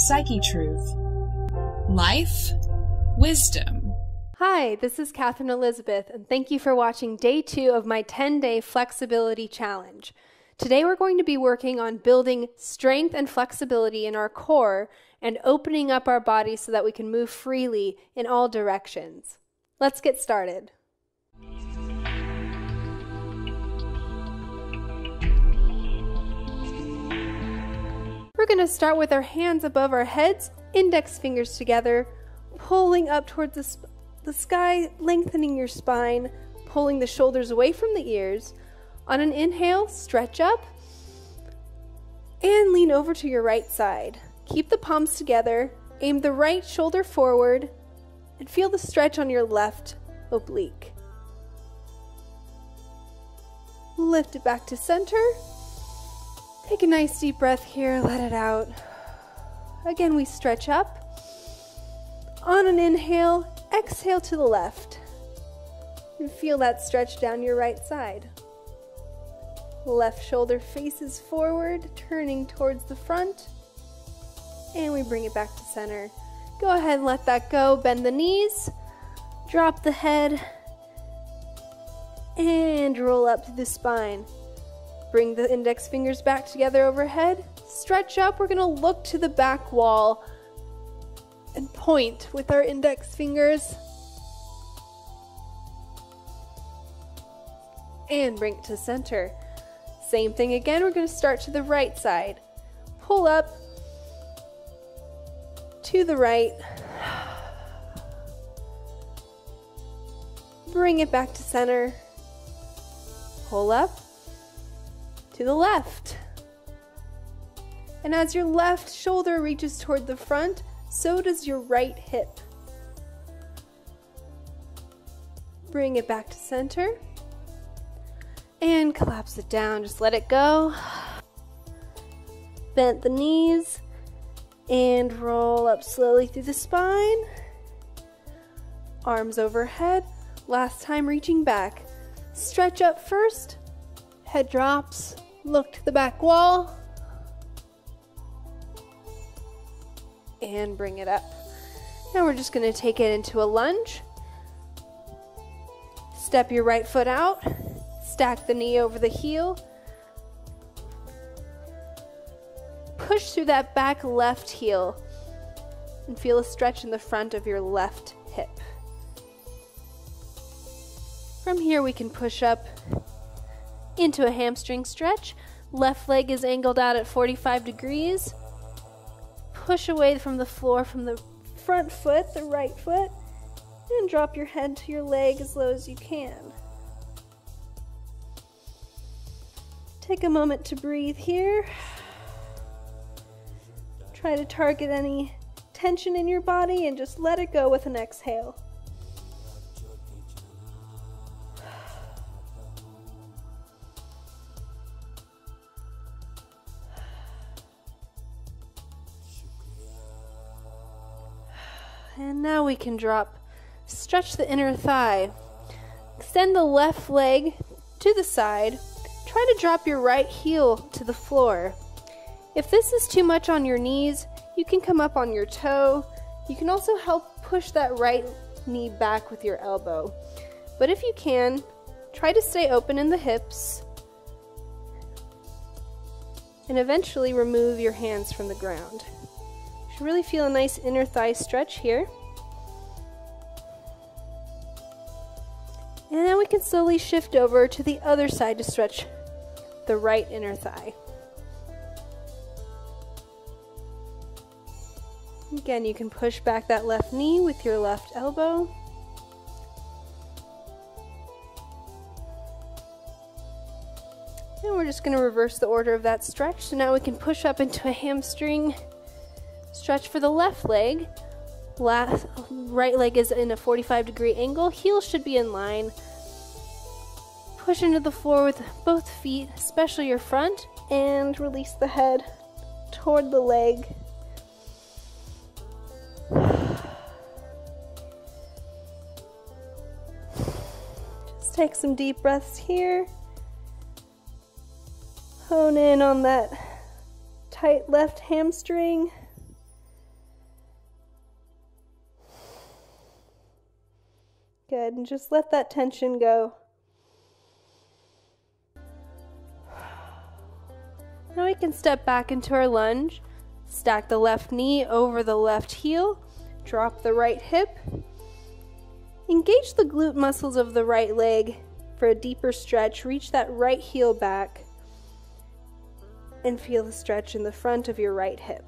Psyche Truth. Life, wisdom. Hi, this is Catherine Elizabeth, and thank you for watching day 2 of my 10-day flexibility challenge. Today we're going to be working on building strength and flexibility in our core and opening up our body so that we can move freely in all directions. Let's get started. We're going to start with our hands above our heads, index fingers together, pulling up towards the sky, lengthening your spine, pulling the shoulders away from the ears. On an inhale, stretch up and lean over to your right side. Keep the palms together, aim the right shoulder forward, and feel the stretch on your left oblique. Lift it back to center. Take a nice deep breath here, let it out. Again, we stretch up. On an inhale, exhale to the left. And feel that stretch down your right side. Left shoulder faces forward, turning towards the front. And we bring it back to center. Go ahead and let that go. Bend the knees. Drop the head. And roll up to the spine. Bring the index fingers back together overhead. Stretch up. We're going to look to the back wall and point with our index fingers. And bring it to center. Same thing again. We're going to start to the right side. Pull up to the right. Bring it back to center. Pull up to the left. And as your left shoulder reaches toward the front, so does your right hip. Bring it back to center. And collapse it down. Just let it go. Bend the knees. And roll up slowly through the spine. Arms overhead. Last time reaching back. Stretch up first. Head drops. Look to the back wall. And bring it up. Now we're just going to take it into a lunge. Step your right foot out. Stack the knee over the heel. Push through that back left heel. And feel a stretch in the front of your left hip. From here we can push up into a hamstring stretch. Left leg is angled out at 45 degrees. Push away from the floor from the front foot, the right foot, and drop your head to your leg as low as you can. Take a moment to breathe here. Try to target any tension in your body and just let it go with an exhale. And now we can drop, stretch the inner thigh. Extend the left leg to the side. Try to drop your right heel to the floor. If this is too much on your knees, you can come up on your toe. You can also help push that right knee back with your elbow. But if you can, try to stay open in the hips. And eventually remove your hands from the ground. You should really feel a nice inner thigh stretch here. And then we can slowly shift over to the other side to stretch the right inner thigh. Again, you can push back that left knee with your left elbow. And we're just going to reverse the order of that stretch. So now we can push up into a hamstring stretch for the left leg. Right leg is in a 45-degree angle. Heels should be in line. Push into the floor with both feet, especially your front, and release the head toward the leg. Just take some deep breaths here. Hone in on that tight left hamstring. Good, and just let that tension go. Now we can step back into our lunge. Stack the left knee over the left heel. Drop the right hip. Engage the glute muscles of the right leg for a deeper stretch. Reach that right heel back and feel the stretch in the front of your right hip.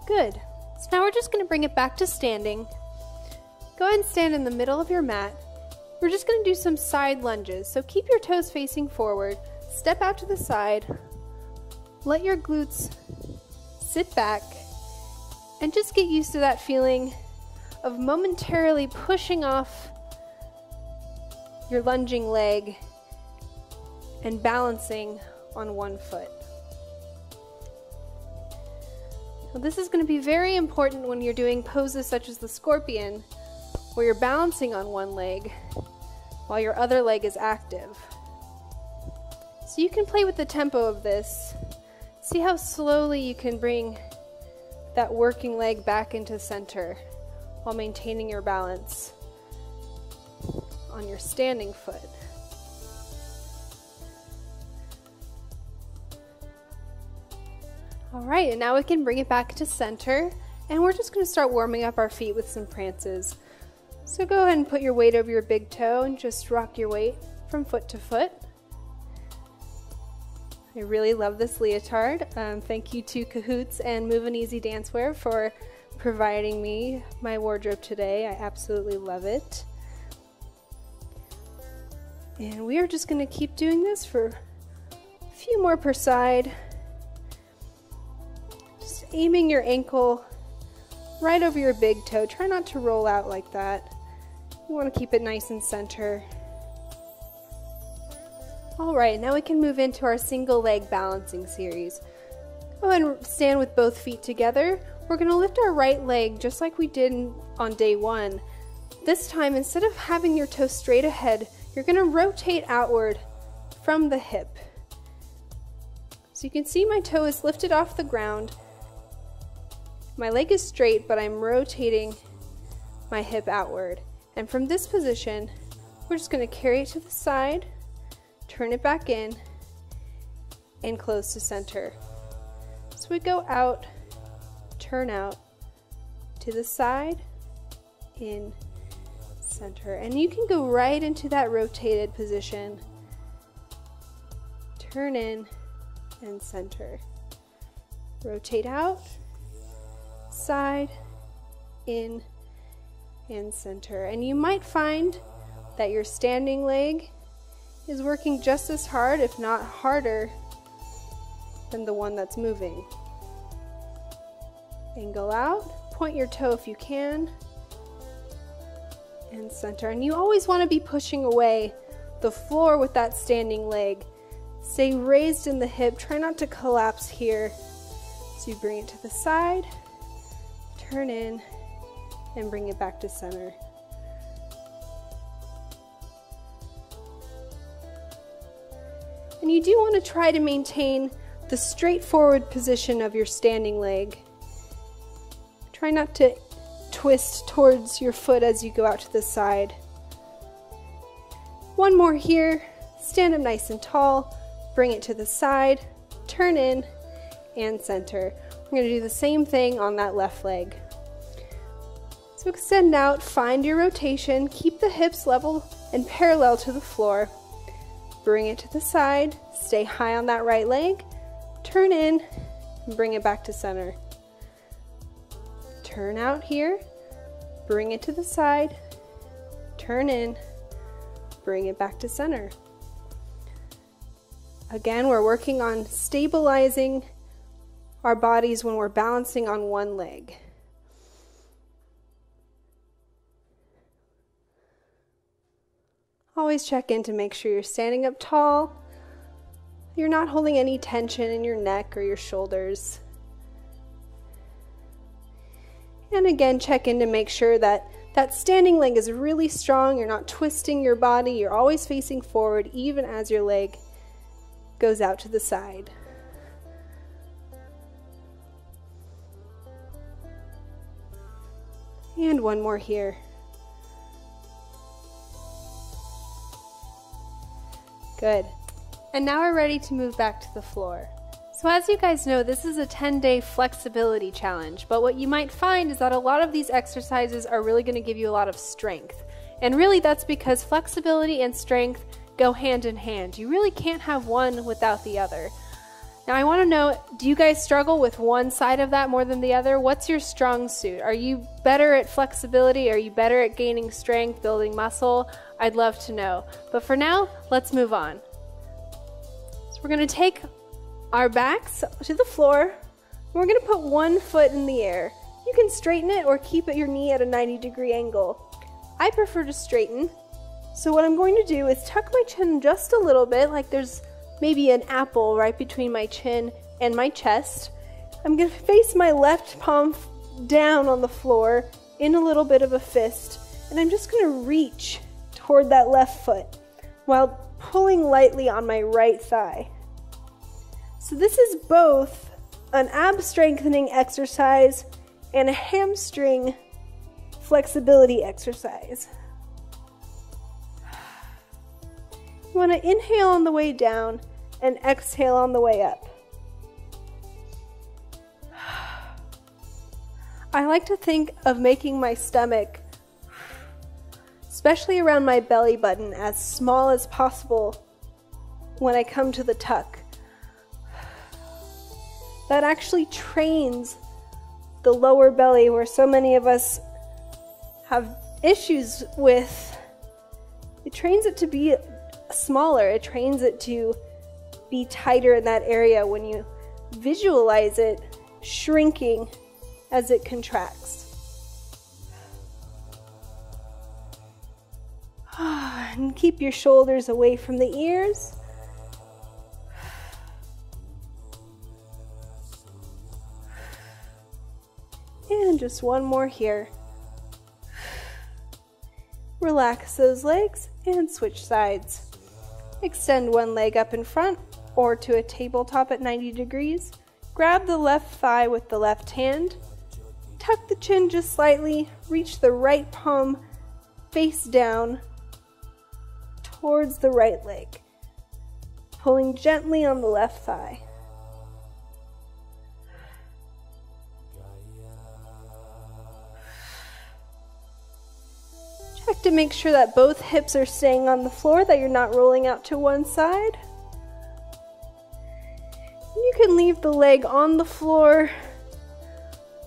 Good. So now we're just going to bring it back to standing. Go ahead and stand in the middle of your mat. We're just going to do some side lunges. So keep your toes facing forward. Step out to the side. Let your glutes sit back. And just get used to that feeling of momentarily pushing off your lunging leg and balancing on one foot. Now, this is going to be very important when you're doing poses such as the scorpion, where you're balancing on one leg while your other leg is active. So you can play with the tempo of this. See how slowly you can bring that working leg back into center while maintaining your balance on your standing foot. All right, and now we can bring it back to center, and we're just going to start warming up our feet with some prances. So go ahead and put your weight over your big toe and just rock your weight from foot to foot. I really love this leotard. Thank you to Cahoots and Move and Easy Dancewear for providing me my wardrobe today. I absolutely love it. And we are just going to keep doing this for a few more per side. Just aiming your ankle right over your big toe. Try not to roll out like that. You want to keep it nice and center. Alright, now we can move into our single leg balancing series. Go ahead and stand with both feet together. We're going to lift our right leg just like we did on day one. This time, instead of having your toe straight ahead, you're going to rotate outward from the hip. So you can see my toe is lifted off the ground. My leg is straight, but I'm rotating my hip outward. And from this position, we're just going to carry it to the side, turn it back in, and close to center. So we go out, turn out, to the side, in, center. And you can go right into that rotated position. Turn in, and center. Rotate out, side, in, and center. And you might find that your standing leg is working just as hard, if not harder, than the one that's moving. Angle out, point your toe if you can, and center. And you always want to be pushing away the floor with that standing leg. Stay raised in the hip, try not to collapse here. So you bring it to the side, turn in, and bring it back to center. And you do want to try to maintain the straightforward position of your standing leg. Try not to twist towards your foot as you go out to the side. One more here. Stand up nice and tall. Bring it to the side. Turn in and center. We're going to do the same thing on that left leg. So extend out, find your rotation, keep the hips level and parallel to the floor. Bring it to the side, stay high on that right leg, turn in, and bring it back to center. Turn out here, bring it to the side, turn in, bring it back to center. Again, we're working on stabilizing our bodies when we're balancing on one leg. Always check in to make sure you're standing up tall. You're not holding any tension in your neck or your shoulders. And again, check in to make sure that that standing leg is really strong. You're not twisting your body. You're always facing forward, even as your leg goes out to the side. And one more here. Good. And now we're ready to move back to the floor. So as you guys know, this is a 10-day flexibility challenge, but what you might find is that a lot of these exercises are really going to give you a lot of strength. And really that's because flexibility and strength go hand in hand. You really can't have one without the other. Now I want to know, do you guys struggle with one side of that more than the other? What's your strong suit? Are you better at flexibility? Are you better at gaining strength, building muscle? I'd love to know. But for now, let's move on. So we're going to take our backs to the floor, and we're going to put one foot in the air. You can straighten it or keep your knee at a 90-degree angle. I prefer to straighten. So what I'm going to do is tuck my chin just a little bit, like there's maybe an apple right between my chin and my chest. I'm going to face my left palm down on the floor in a little bit of a fist, and I'm just going to reach toward that left foot while pulling lightly on my right thigh. So this is both an ab strengthening exercise and a hamstring flexibility exercise. You want to inhale on the way down and exhale on the way up. I like to think of making my stomach, especially around my belly button, as small as possible when I come to the tuck. That actually trains the lower belly, where so many of us have issues with. It trains it to be smaller. It trains it to be tighter in that area when you visualize it shrinking as it contracts. And keep your shoulders away from the ears. And just one more here. Relax those legs and switch sides. Extend one leg up in front or to a tabletop at 90 degrees. Grab the left thigh with the left hand. Tuck the chin just slightly. Reach the right palm face down towards the right leg. Pulling gently on the left thigh. Check to make sure that both hips are staying on the floor, that you're not rolling out to one side. You can leave the leg on the floor,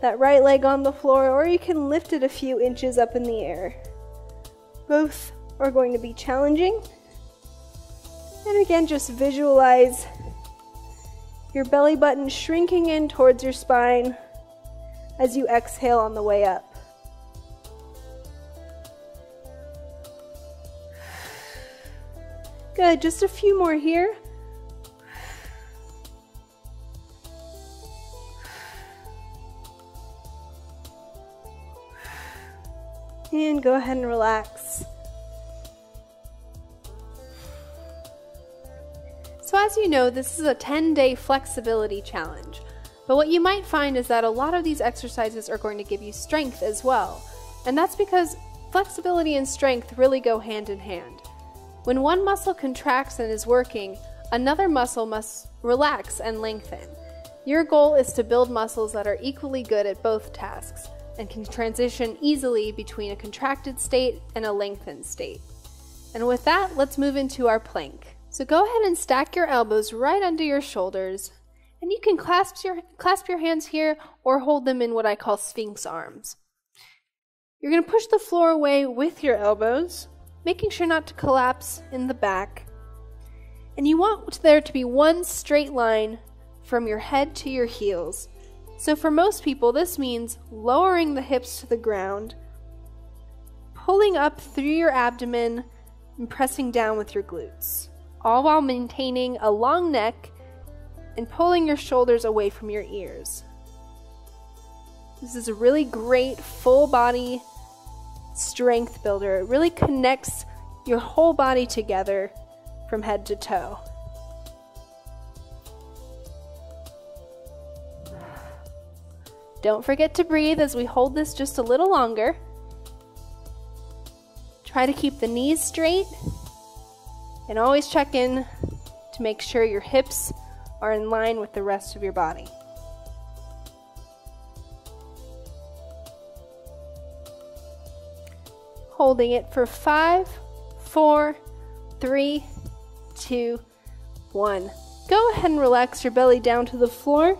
that right leg on the floor, or you can lift it a few inches up in the air. Both are going to be challenging. And again, just visualize your belly button shrinking in towards your spine as you exhale on the way up. Good, just a few more here. And go ahead and relax. So as you know, this is a 10-day flexibility challenge. But what you might find is that a lot of these exercises are going to give you strength as well. And that's because flexibility and strength really go hand in hand. When one muscle contracts and is working, another muscle must relax and lengthen. Your goal is to build muscles that are equally good at both tasks and can transition easily between a contracted state and a lengthened state. And with that, let's move into our plank. So go ahead and stack your elbows right under your shoulders, and you can clasp your hands here or hold them in what I call Sphinx arms. You're going to push the floor away with your elbows, making sure not to collapse in the back. And you want there to be one straight line from your head to your heels. So for most people, this means lowering the hips to the ground, pulling up through your abdomen, and pressing down with your glutes, all while maintaining a long neck and pulling your shoulders away from your ears. This is a really great full body strength builder. It really connects your whole body together from head to toe. Don't forget to breathe as we hold this just a little longer. Try to keep the knees straight and always check in to make sure your hips are in line with the rest of your body. Holding it for 5, 4, 3, 2, 1. Go ahead and relax your belly down to the floor.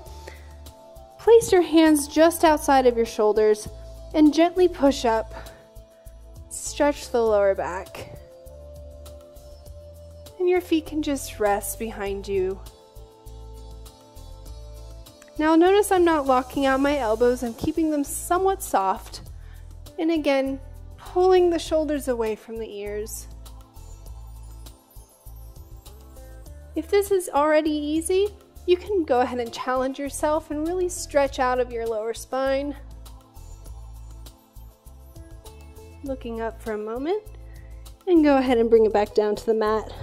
Place your hands just outside of your shoulders and gently push up. Stretch the lower back. And your feet can just rest behind you. Now notice I'm not locking out my elbows. I'm keeping them somewhat soft. And again, pulling the shoulders away from the ears. If this is already easy, you can go ahead and challenge yourself and really stretch out of your lower spine. Looking up for a moment, and go ahead and bring it back down to the mat.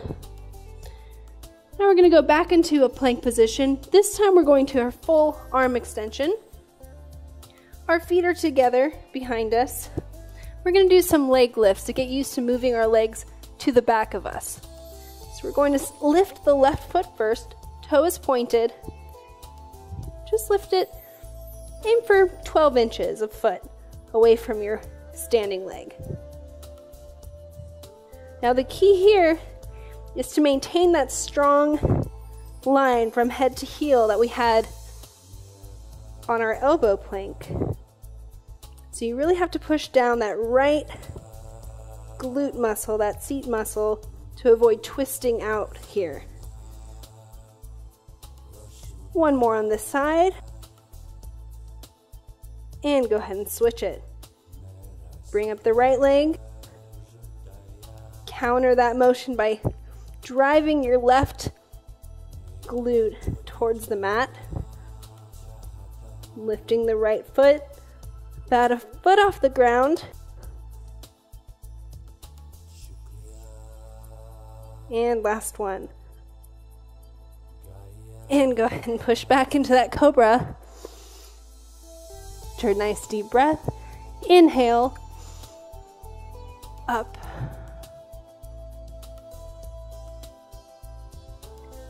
Now we're going to go back into a plank position. This time we're going to our full arm extension. Our feet are together behind us. We're going to do some leg lifts to get used to moving our legs to the back of us. So we're going to lift the left foot first, toe is pointed. Just lift it, aim for 12 inches of foot away from your standing leg. Now the key here is to maintain that strong line from head to heel that we had on our elbow plank. So you really have to push down that right glute muscle, that seat muscle, to avoid twisting out here. One more on this side. And go ahead and switch it. Bring up the right leg. Counter that motion by driving your left glute towards the mat. Lifting the right foot, about a foot off the ground. And last one. And go ahead and push back into that cobra. Take a nice deep breath. Inhale. Up.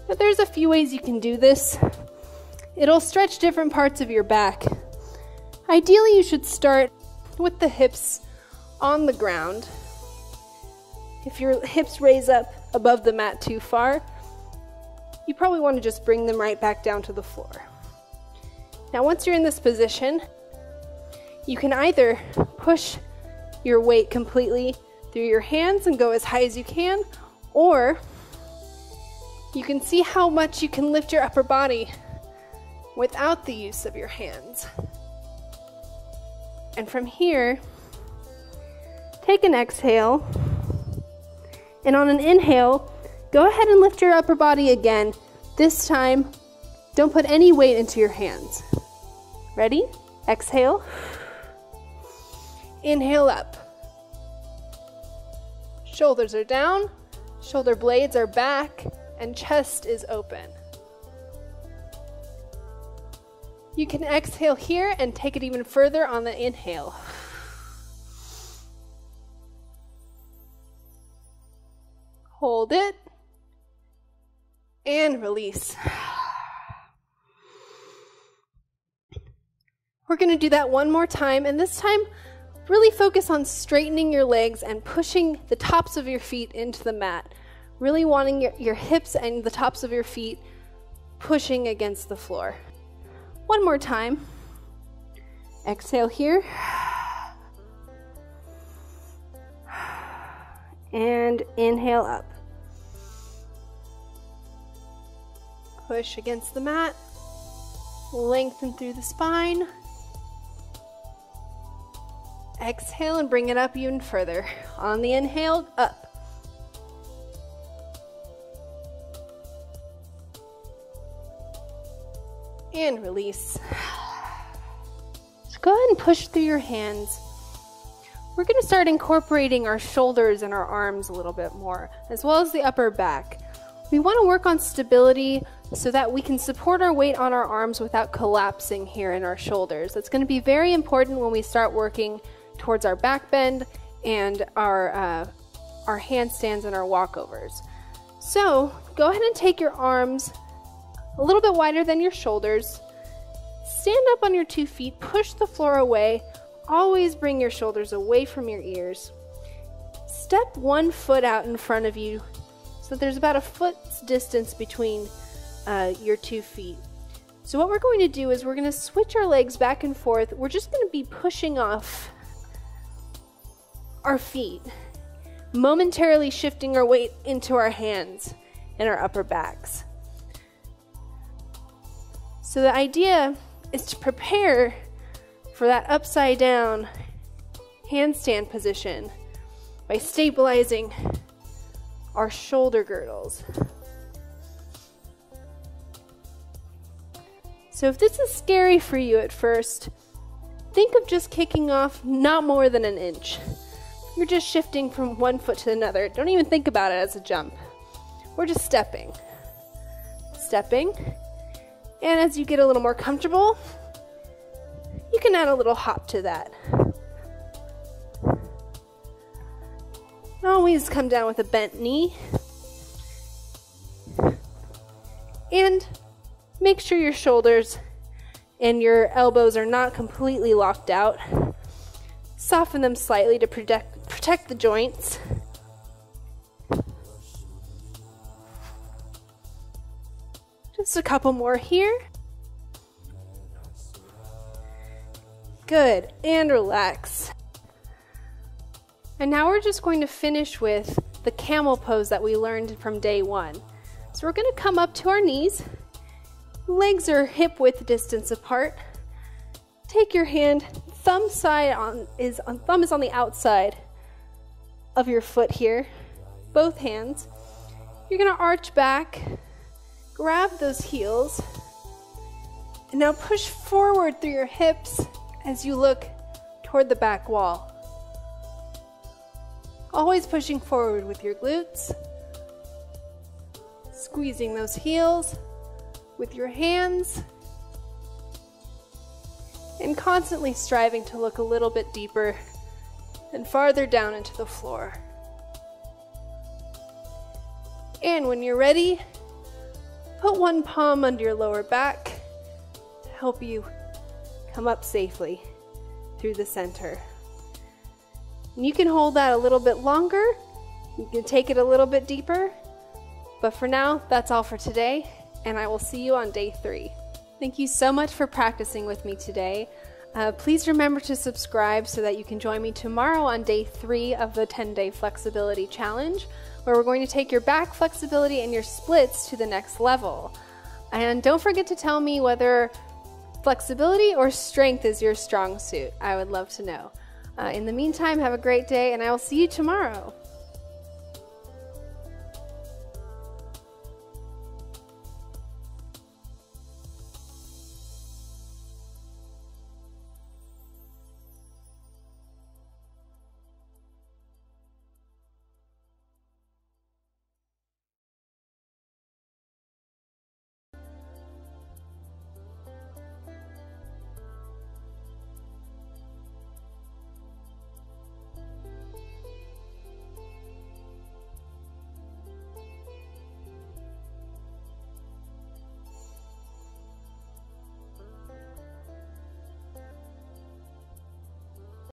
Now there's a few ways you can do this. It'll stretch different parts of your back. Ideally, you should start with the hips on the ground. If your hips raise up above the mat too far, you probably want to just bring them right back down to the floor. Now, once you're in this position, you can either push your weight completely through your hands and go as high as you can, or you can see how much you can lift your upper body without the use of your hands. And from here, take an exhale, and on an inhale, go ahead and lift your upper body again. This time, don't put any weight into your hands. Ready? Exhale. Inhale up. Shoulders are down, shoulder blades are back, and chest is open. You can exhale here and take it even further on the inhale. Hold it and release. We're going to do that one more time, and this time really focus on straightening your legs and pushing the tops of your feet into the mat. Really wanting your hips and the tops of your feet pushing against the floor. One more time. Exhale here. And inhale up. Push against the mat. Lengthen through the spine. Exhale and bring it up even further. On the inhale, up. And release. So go ahead and push through your hands. We're going to start incorporating our shoulders and our arms a little bit more, as well as the upper back. We want to work on stability so that we can support our weight on our arms without collapsing here in our shoulders. That's going to be very important when we start working towards our back bend and our handstands and our walkovers. So go ahead and take your arms a little bit wider than your shoulders. Stand up on your 2 feet, push the floor away. Always bring your shoulders away from your ears. Step 1 foot out in front of you so there's about a foot's distance between your 2 feet. So what we're going to do is we're going to switch our legs back and forth. We're just going to be pushing off our feet, momentarily shifting our weight into our hands and our upper backs. So the idea is to prepare for that upside down handstand position by stabilizing our shoulder girdles. So if this is scary for you at first, think of just kicking off not more than an inch. You're just shifting from one foot to another. Don't even think about it as a jump. We're just stepping. Stepping. And as you get a little more comfortable, you can add a little hop to that. Always come down with a bent knee. And make sure your shoulders and your elbows are not completely locked out. Soften them slightly to protect the joints. Just a couple more here. Good, and relax. And now we're just going to finish with the camel pose that we learned from day 1. So we're going to come up to our knees. Legs are hip width distance apart. Take your hand, thumb is on the outside of your foot here. Both hands. You're going to arch back, grab those heels, and now push forward through your hips as you look toward the back wall. Always pushing forward with your glutes, squeezing those heels with your hands, and constantly striving to look a little bit deeper and farther down into the floor. And when you're ready, put one palm under your lower back to help you come up safely through the center. And you can hold that a little bit longer. You can take it a little bit deeper. But for now, that's all for today, and I will see you on day 3. Thank you so much for practicing with me today. Please remember to subscribe so that you can join me tomorrow on day 3 of the 10-day flexibility challenge, where we're going to take your back flexibility and your splits to the next level. And don't forget to tell me whether flexibility or strength is your strong suit. I would love to know. In the meantime, have a great day, and I will see you tomorrow.